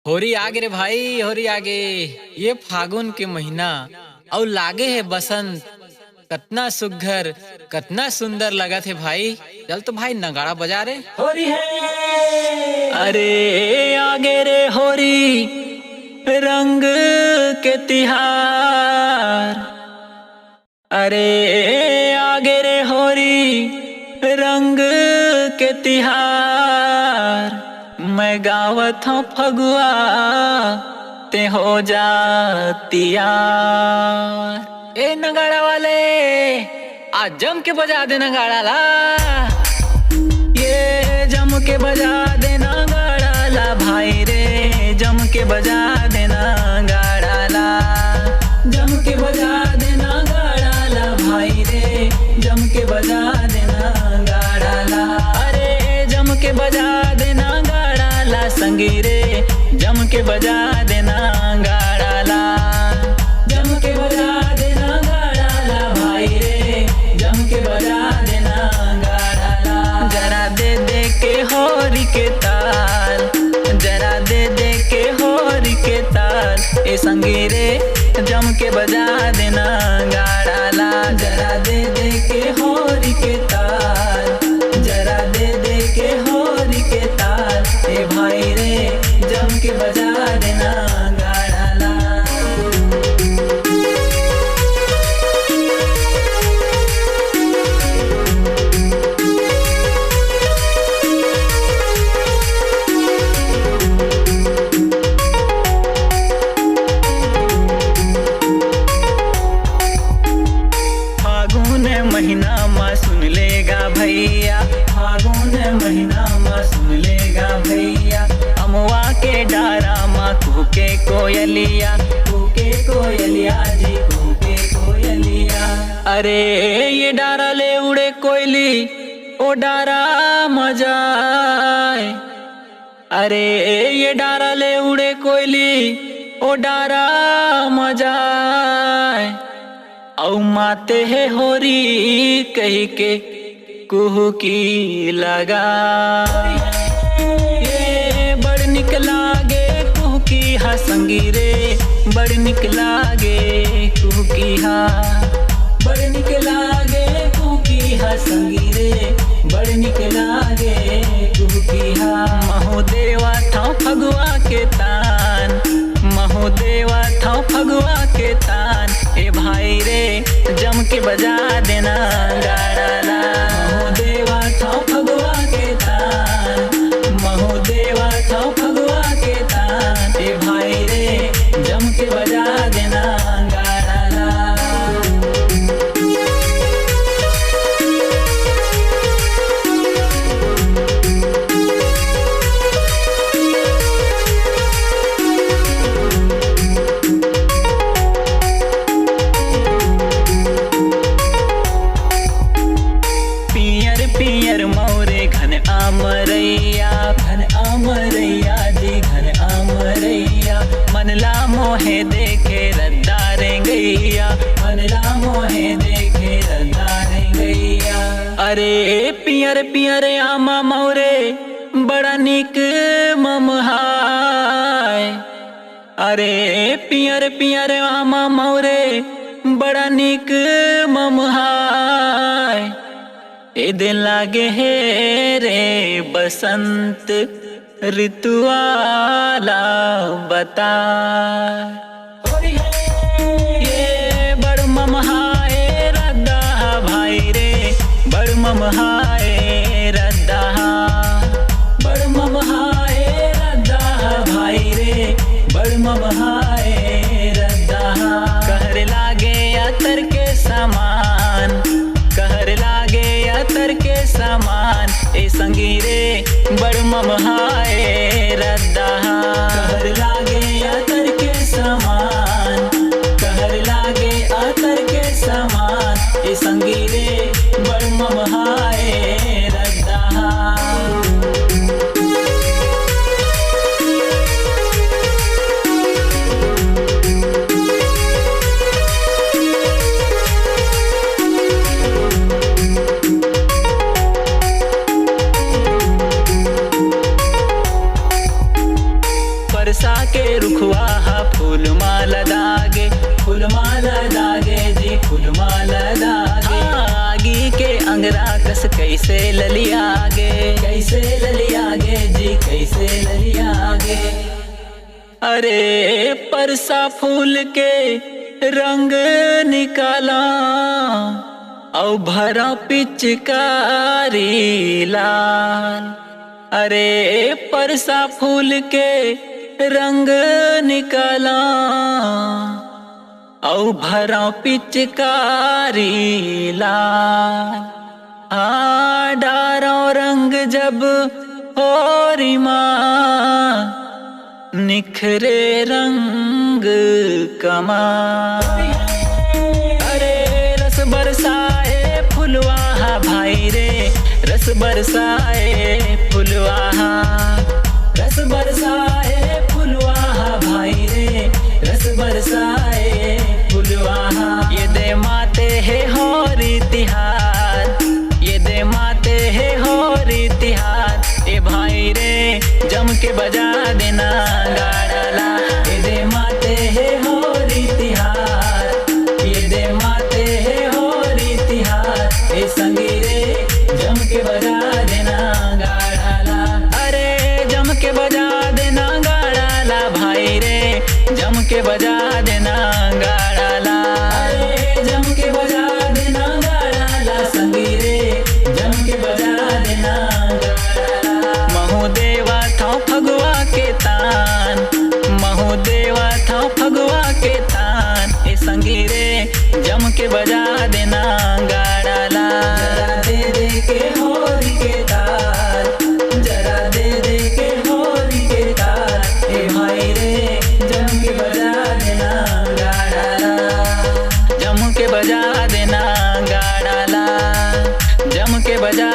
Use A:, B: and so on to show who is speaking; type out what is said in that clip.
A: होरी आगे रे भाई, होरी आगे। ये फागुन के महीना और लागे है बसंत। कतना सुघर, कतना सुंदर लगत है भाई। चल तो भाई नगाड़ा बजा रे।
B: होरी है अरे आगे रे होरी रंग के तिहार। अरे आगे रे होरी रंग के तिहार। मैं गावत हूँ फगुआ ते हो जाती यार। ए नगाड़ा वाले आज जम के बजा दे नगाड़ा ला। ये जम के बजा देना गाड़ा ला भाई रे, जम के बजा देना गाड़ा ला। जम के बजा देना गाड़ा ला भाई रे, जम के बजा देना गाड़ा ला। अरे जम के बजा देना गाड़ा ला संगी रे, जम के बजा देना गाड़ा ला। जम के बजा देना गाड़ा ला भाई रे, जम के बजा देना गाड़ा ला। जरा दे दे के होरी के ताल, जरा दे दे के होरी के ताल। ए संगी रे जम के बजा देना गाड़ा ला। जरा दे दे के होरी के ताल, जरा दे दे के होरी के ताल। ए भाई रे जम के बजा देना गाड़ा ला। फागुन महीना माँ सुन लेगा भैया, फागुन महीना माँ सुन लेगा भैया। अमवा के डारा माँ कूके कोयलिया, कूके कोयलिया जी कूके कोयलिया। अरे ये डारा ले उड़े कोयली ओ डारा मजाए। अरे ये डारा ले उड़े कोयली ओ डारा मजाए। औ माते है होरी कही के कुहू की लगा। ये बड़ निक लागे कुहू की हा संगी रे, बड़ निक लागे कुहू की हा। बड़ निक लागे कुहू की हा संगी रे, बड़ निक लागे कुहू की हा। महोदेवा था फगुआ के तान, महोदेवा था फगुआ के तान। ए भाई रे जम के बजा देना गाड़ा ला। महोदेवा था फगुआ के तान, महोदेवा था फगुआ के तान। ए भाई रे जम के बजा देना गाड़ा ला। पियर मोरे घन आमरैया, घन आमरैया जी घन आमरैया। मनला मोहे देखे रद्दा रे गैया, मनला मोहे देखे रद्दा रे गैया। अरे पियर पियर आमा मोरे बड़ा निक ममहाय। अरे पियर पियर आमा मोरे बड़ा निक ममहाय। ए दिन लागे है रे बसंत ऋतुवाला बता। ये बड़ ममहाए रद्दा भाई रे, बड़ ममहाए रद्दा, बड़ ममहाए रद्दा भाई रे, बड़ ममहाए रद्दा। कहर लागे अतर के समान, कहर लागे अतर के समान। ए संगी रे बड़ ममहाए रद्दा। कहर लागे अतर के समान, कहर लागे अतर के समान। ए संगी रे बड़ ममहाए रद्दा। कैसे ललियागे, कैसे ललियागे जी, कैसे ललियागे। अरे परसा फूल के रंग निकाला औ भरा पिचकारी लाल। अरे परसा फूल के रंग निकाला औ भरा पिचकारी लाल। डारो रंग जब होरी माँ निखरे रंग कमाल। अरे रस बरसाए फुलवाहा भाई रे, रस बरसाए फुलवाहा, रस बरसाए फुलवाहा भाई रे, रस बरसाए फुलवाहा। ये दे माते है होरी तिहार, ये दे माते है होरी तिहार। ए भाई रे जम के बजा देना गाड़ाला, ये दे माते है होरी तिहार, ये दे माते है होरी तिहार। ए संगी रे जम के बजा देना गाड़ाला। अरे जम के बजा देना गाड़ाला भाई रे, जम के बजा देना गाड़ाला। अरे जम के बजा देना गाड़ाला संगी रे, जम के बजा देना गाड़ाला। महूदेवा था फगुआ के तान, महूदेवा था फगुआ के तान। ए संगी रे जम के बजा देना गाड़ाला। जरा दे दे के होरी के तार, जरा दे दे के होरी के तार। ए भाई रे जम के बजा देना गाड़ाला, जम के बजा देना गाड़ाला, जम के बजा